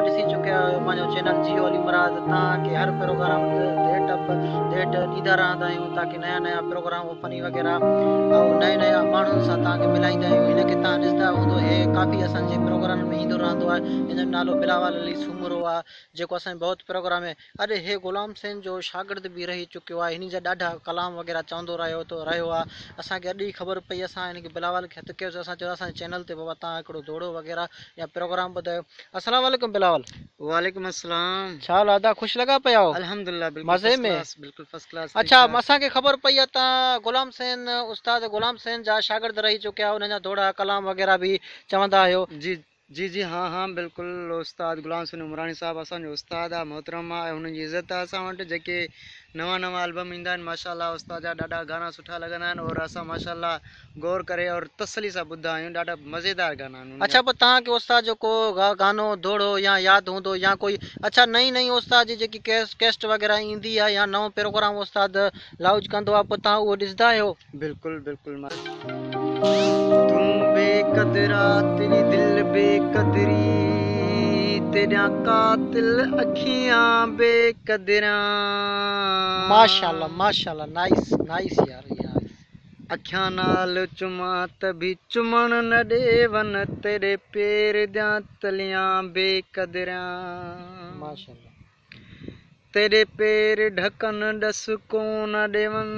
ॾिसी चुकिया आहियो पंहिंजो चैनल जियो अली मुराद तव्हांखे हर प्रोग्राम डेट ॾींदा रहंदा आहियूं ताकी नया नया प्रोग्राम फनी वग़ैरह ऐं नए नया माण्हुनि सां तव्हांखे मिलाईंदा आहियूं। हिनखे तव्हां ॾिसंदा हूंदो हे काफ़ी असांजे प्रोग्राम में ईंदो रहंदो आहे। हिन जो नालो बिलावल अली सूमरो आहे जेको असांजो बहुत प्रोग्राम आहे। अॼु हे ग़ुलाम हुसैन जो शागिर्द बि रही चुकियो आहे। हिन जा ॾाढा कलाम वग़ैरह चवंदो रहियो आहे। असांखे अॼु ई ख़बर पई। असां हिनखे बिलावल खे हथु कयोसीं। असां चयो असांजे चैनल ते बाबा तव्हां हिकिड़ो दौड़ो वग़ैरह या प्रोग्राम ॿुधायो। अस्सलाम वालेकुम बिलावल। वालेकुम अस्सलाम। छा हाल आहे? ख़ुशि लॻा पिया आहियो? अल्हम्दुलिल्लाह मज़े में? बिल्कुल फर्स्ट क्लास। अच्छा, असांखे ख़बर पई आहे तव्हां ग़ुलाम हुसैन उस्ताद ग़ुलाम हुसैन जा शागिर्द रही चुकिया आहियो। हुनजा दौड़ा कलाम वग़ैरह बि चवंदा आहियो। जी जी जी हाँ हाँ बिल्कुल। उस्ताद गुलाम हुसैन उमरानी साहब असांजो उस्ताद आहे, मोहतरम आहे। हुननि जी इज़त आहे असां वटि। जेके नवां नवां एल्बम ईंदा आहिनि माशाल्लाह उस्ताद जा ॾाढा गाना सुठा लॻंदा आहिनि और असां माशाल्लाह गौर करे और तसली सां ॿुधंदा आहियूं। ॾाढा मज़ेदार गाना आहिनि। अच्छा, पोइ तव्हांखे उस्ताद जो को गानो दौड़ो या यादि हूंदो या कोई अच्छा नई उस्ताद जी जेकी कैस्ट वग़ैरह ईंदी आहे या नओं प्रोग्राम उस्ताद लाउज कंदो आहे पोइ तव्हां उहो ॾिसंदा आहियो? बिल्कुल बिल्कुल। तूं बेक़दरा तेरी दिल बेक़दरी तेरा कातिल अखियां बेक़दरा। माशाल्लाह माशाल्लाह, नाइस नाइस यार। अखियां नाल चुमा तभी चुमण न ॾेवन तेरे पैर दियां तलियां बेक़दरा। माशाल्लाह। तेरे पैर ढकन डस कोन ॾेवन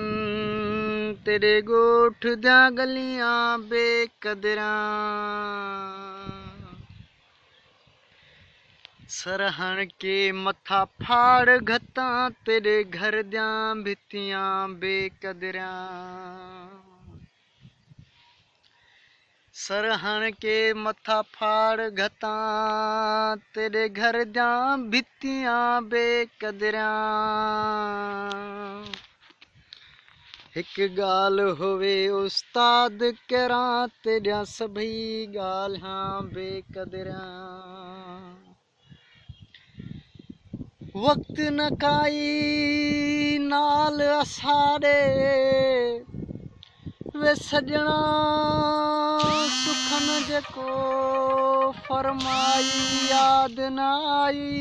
तेरे ॻोठ दियां गलियां बेक़दरा। सरहण के मथा फाड़ घता तेरे घर दियां भितियां बेक़दरा। सरहण के मथा फाड़ घता तेरे घर दियां भितियां बेक़दरा। हिक ॻाल्हि होवे उस्ताद कहिड़ा तेरिया सभई ॻाल्हियां बेक़दरा। वक्त न काई नाल असारे वे सजना सुखन जेको फरमाई याद न आई।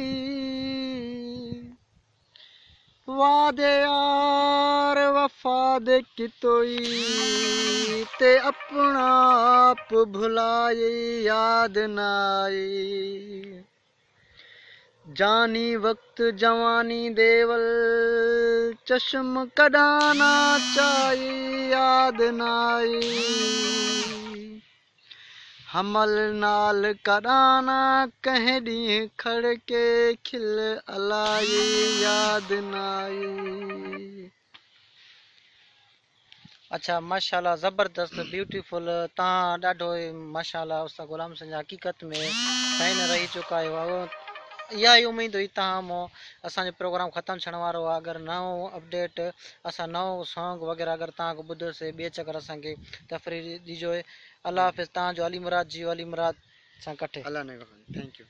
वादे यार वफा दे कितोई ते अपना आप भुलाए याद न आई। जानी वक्त जवानी देवल चश्म कढाना चाहिए याद न आई। हमल नाल कढाना कहीं ॾींहुं खड़ के खिल अलाए याद न आई। अच्छा माशाल्लाह, ज़बरदस्त ब्यूटीफुल। तव्हां ॾाढो माशाल्लाह उस्ताद ग़ुलाम हुसैन जा हक़ीक़त में फैन रही चुका आहियो। इहा ई उमेदु हुई तव्हां मां। असांजो प्रोग्राम ख़तमु थियण वारो आहे। अगरि नओं अपडेट असां नओं सॉन्ग वग़ैरह अगरि तव्हांखे ॿुधोसीं ॿिए चकर असांखे तफ़रीह ॾिजो। अल्लाह हाफ़िज़। तव्हांजो अली मुराद जियो अली मुराद सां कठे। अल्लाह ने थैंक यू।